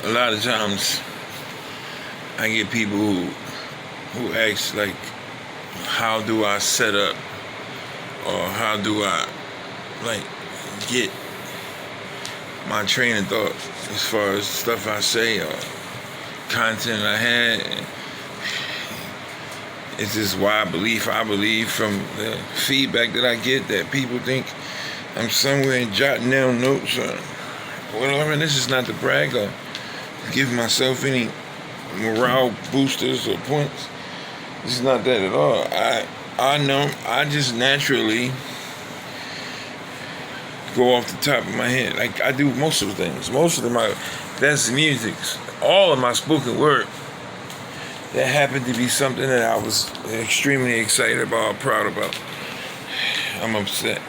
a lot of times I get people who ask like, how do I set up, or how do I like get my train of thought as far as stuff I say or content I had. It's just why I believe from the feedback that I get that people think I'm somewhere jotting down notes or whatever. This is not to brag or give myself any morale boosters or points. This is not that at all. I know I just naturally go off the top of my head. Like I do most of the things. Most of my best musics, all of my spoken word, that happened to be something that I was extremely excited about, proud about. I'm upset.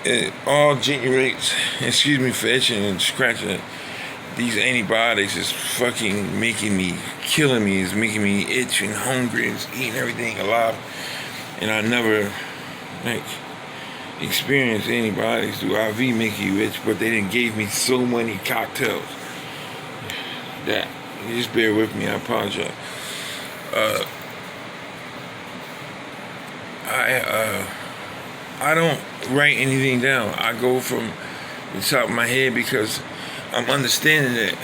It all generates, excuse me for itching and scratching, these antibiotics is fucking killing me, is making me itch and hungry, and eating everything alive. And I never, experienced antibiotics through IV make you itch, but they didn't gave me so many cocktails that, just bear with me, I apologize. I don't write anything down. I go from the top of my head because I'm understanding that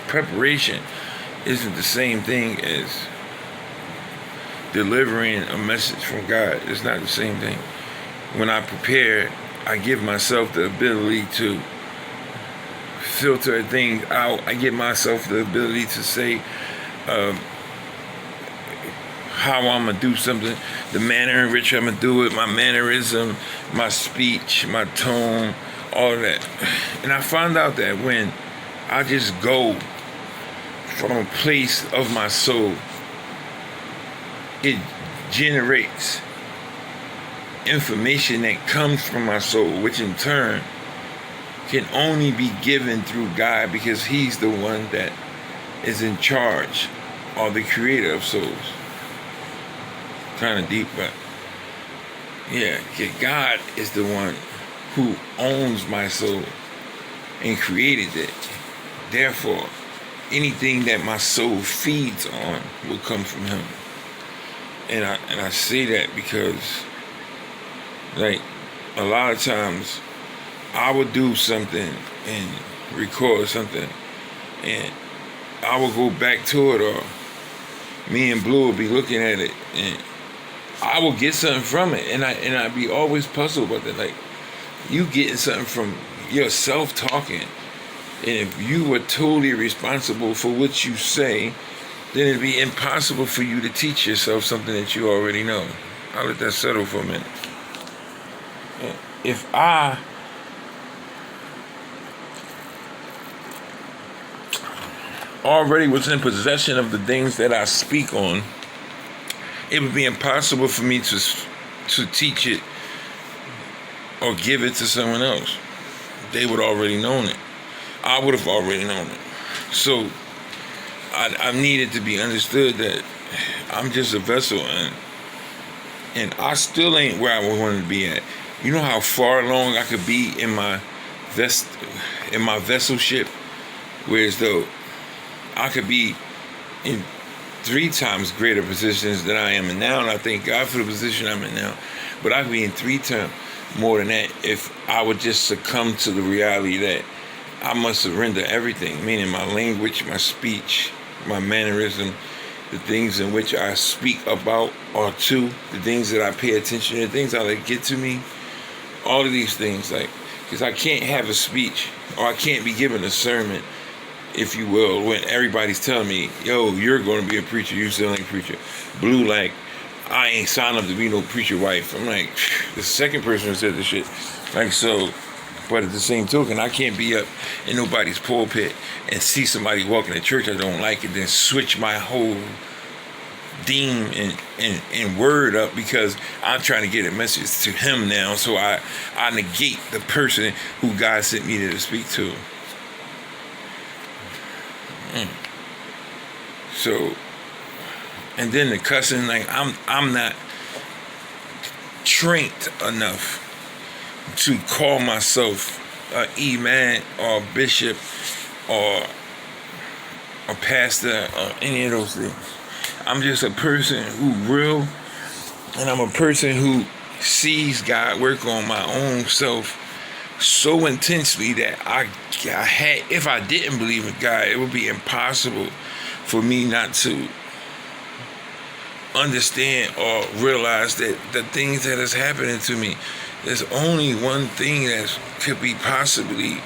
preparation isn't the same thing as delivering a message from God. It's not the same thing. When I prepare, I give myself the ability to filter things out. I give myself the ability to say how I'm going to do something, the manner in which I'm going to do it, my mannerism, my speech, my tone, all of that. And I found out that when I just go from a place of my soul, it generates information that comes from my soul, which in turn can only be given through God, because He's the one that is in charge, or the creator of souls. Kind of deep, but yeah, God is the one who owns my soul and created it. Therefore, anything that my soul feeds on will come from Him. And I say that because, like, a lot of times I would do something and record something, and I would go back to it, or me and Blue would be looking at it, and I will get something from it, and I'd be always puzzled about that. Like, you getting something from yourself talking, and if you were totally responsible for what you say, then it'd be impossible for you to teach yourself something that you already know. I'll let that settle for a minute. If I already was in possession of the things that I speak on, it would be impossible for me to teach it or give it to someone else. They would already known it. I would have already known it. So I needed to be understood that I'm just a vessel, and I still ain't where I wanted to be at. You know how far along I could be in my vesselship, whereas though I could be in 3 times greater positions than I am in now, and I thank God for the position I'm in now. But I could be in 3 times more than that if I would just succumb to the reality that I must surrender everything, meaning my language, my speech, my mannerism, the things in which I speak about or to, the things that I pay attention to, the things that like get to me, all of these things, like, because I can't have a speech, or I can't be given a sermon, if you will, when everybody's telling me, yo, you're going to be a preacher, you sound like a preacher. Blue, like, I ain't signed up to be no preacher wife. I'm like, the second person who said this shit. Like, so, but at the same token, I can't be up in nobody's pulpit and see somebody walking to church I don't like, and then switch my whole theme and word up because I'm trying to get a message to him now. So I negate the person who God sent me to speak to. So, and then the cussing, like, I'm not trained enough to call myself a imam or bishop or a pastor or any of those things. I'm just a person who real, and I'm a person who sees God work on my own self so intensely that I had, if I didn't believe in God, it would be impossible for me not to understand or realize that the things that is happening to me, there's only one thing that could be possibly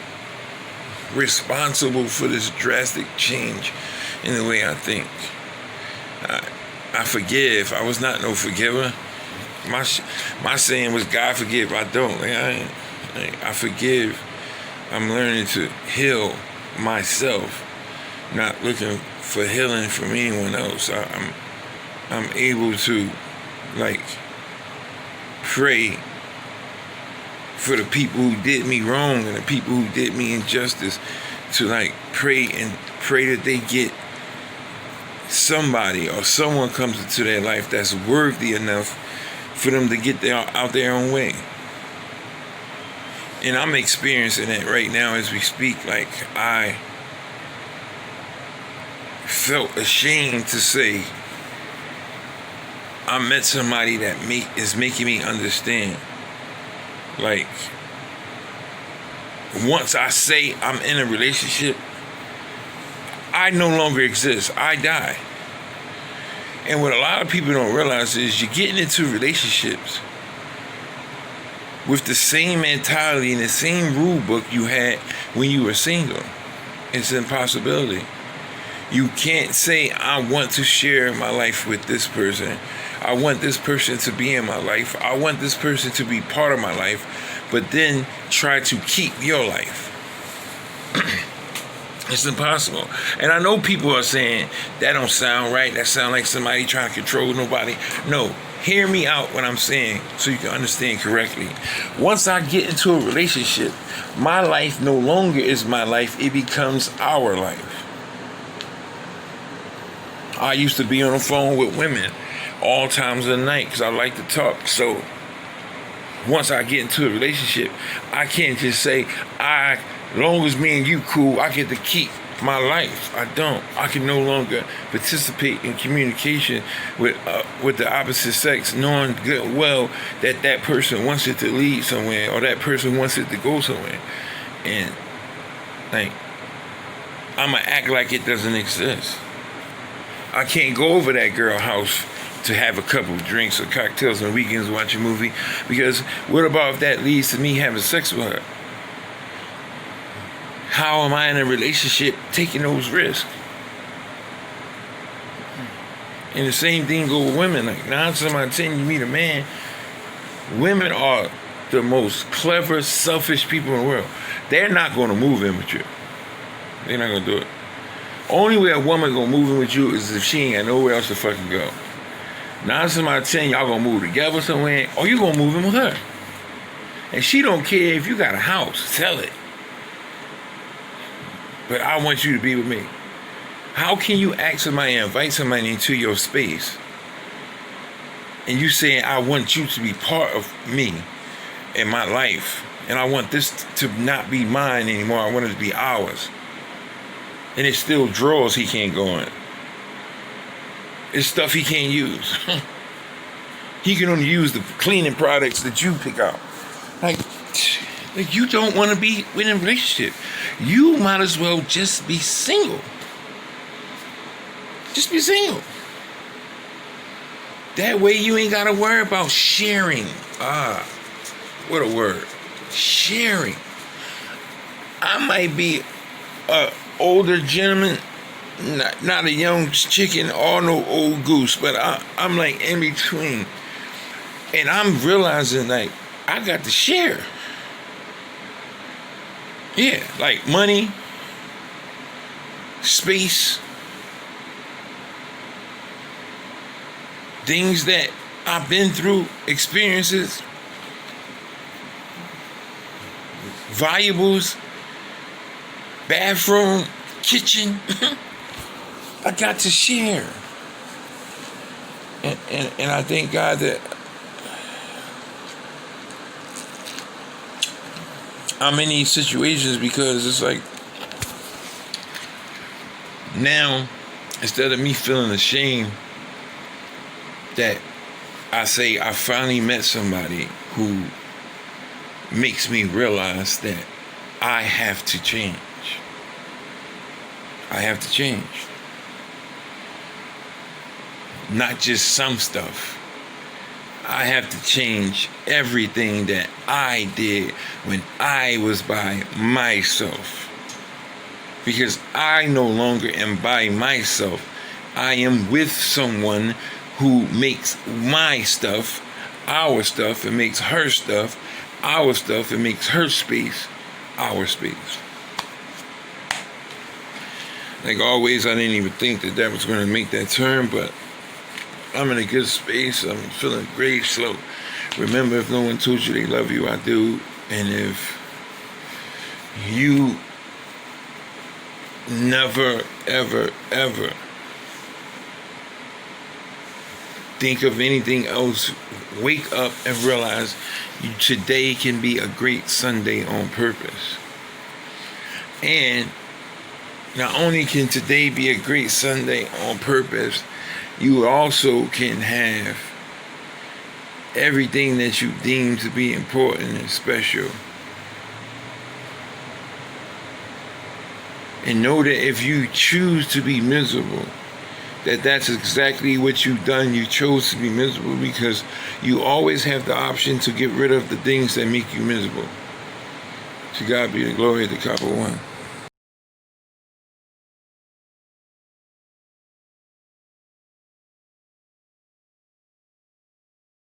responsible for this drastic change in the way I think. I forgive. I was not no forgiver. My saying was, God forgive. I don't. I forgive. I'm learning to heal myself, not looking for healing from anyone else. I'm able to pray for the people who did me wrong and the people who did me injustice, to pray that they get somebody or someone comes into their life that's worthy enough for them to get out their own way. And I'm experiencing it right now as we speak. I felt ashamed to say I met somebody that is making me understand. Once I say I'm in a relationship, I no longer exist. I die. And what a lot of people don't realize is you're getting into relationships with the same mentality and the same rule book you had when you were single. It's an impossibility. You can't say, I want to share my life with this person. I want this person to be in my life. I want this person to be part of my life, but then try to keep your life. It's impossible. And I know people are saying, that don't sound right. That sound like somebody trying to control nobody. No, hear me out what I'm saying so you can understand correctly. Once I get into a relationship, my life no longer is my life. It becomes our life. I used to be on the phone with women all times of the night because I like to talk. So once I get into a relationship, I can't just say, as long as me and you cool, I get to keep my life. I don't. I can no longer participate in communication with the opposite sex, knowing good well that that person wants it to lead somewhere or that person wants it to go somewhere. And I'ma act like it doesn't exist. I can't go over that girl's house to have a couple of drinks or cocktails on weekends, watch a movie, because what about if that leads to me having sex with her? How am I in a relationship taking those risks? And the same thing go with women. 9 times out of 10, you meet a man, women are the most clever, selfish people in the world. They're not going to move in with you. They're not going to do it. Only way a woman gonna move in with you is if she ain't got nowhere else to fucking go. 9 times out of 10, y'all gonna move together somewhere, or you gonna move in with her. And she don't care if you got a house, sell it. But I want you to be with me. How can you ask somebody, invite somebody into your space, and you saying, I want you to be part of me in my life, and I want this to not be mine anymore, I want it to be ours. And it's still drawers he can't go in. It's stuff he can't use. He can only use the cleaning products that you pick out. Like you don't want to be in a relationship. You might as well just be single. Just be single. That way you ain't got to worry about sharing. What a word. Sharing. I might be older gentleman, not a young chicken or no old goose, but I'm in between. And I'm realizing I got to share. Yeah, money, space, things that I've been through, experiences, valuables, bathroom, kitchen. I got to share. And I thank God that I'm in these situations, because it's Now, instead of me feeling ashamed that I say I finally met somebody who makes me realize that I have to change. I have to change. Not just some stuff. I have to change everything that I did when I was by myself. Because I no longer am by myself. I am with someone who makes my stuff, our stuff, and makes her stuff, our stuff, and makes her space, our space. Like always, I didn't even think that that was going to make that turn, but I'm in a good space. I'm feeling great. So remember, if no one told you they love you, I do. And if you never, ever, ever think of anything else, wake up and realize today can be a great Sunday on purpose. And not only can today be a great Sunday on purpose, you also can have everything that you deem to be important and special. And know that if you choose to be miserable, that's exactly what you've done. You chose to be miserable because you always have the option to get rid of the things that make you miserable. To God be the glory, Decopbo 1.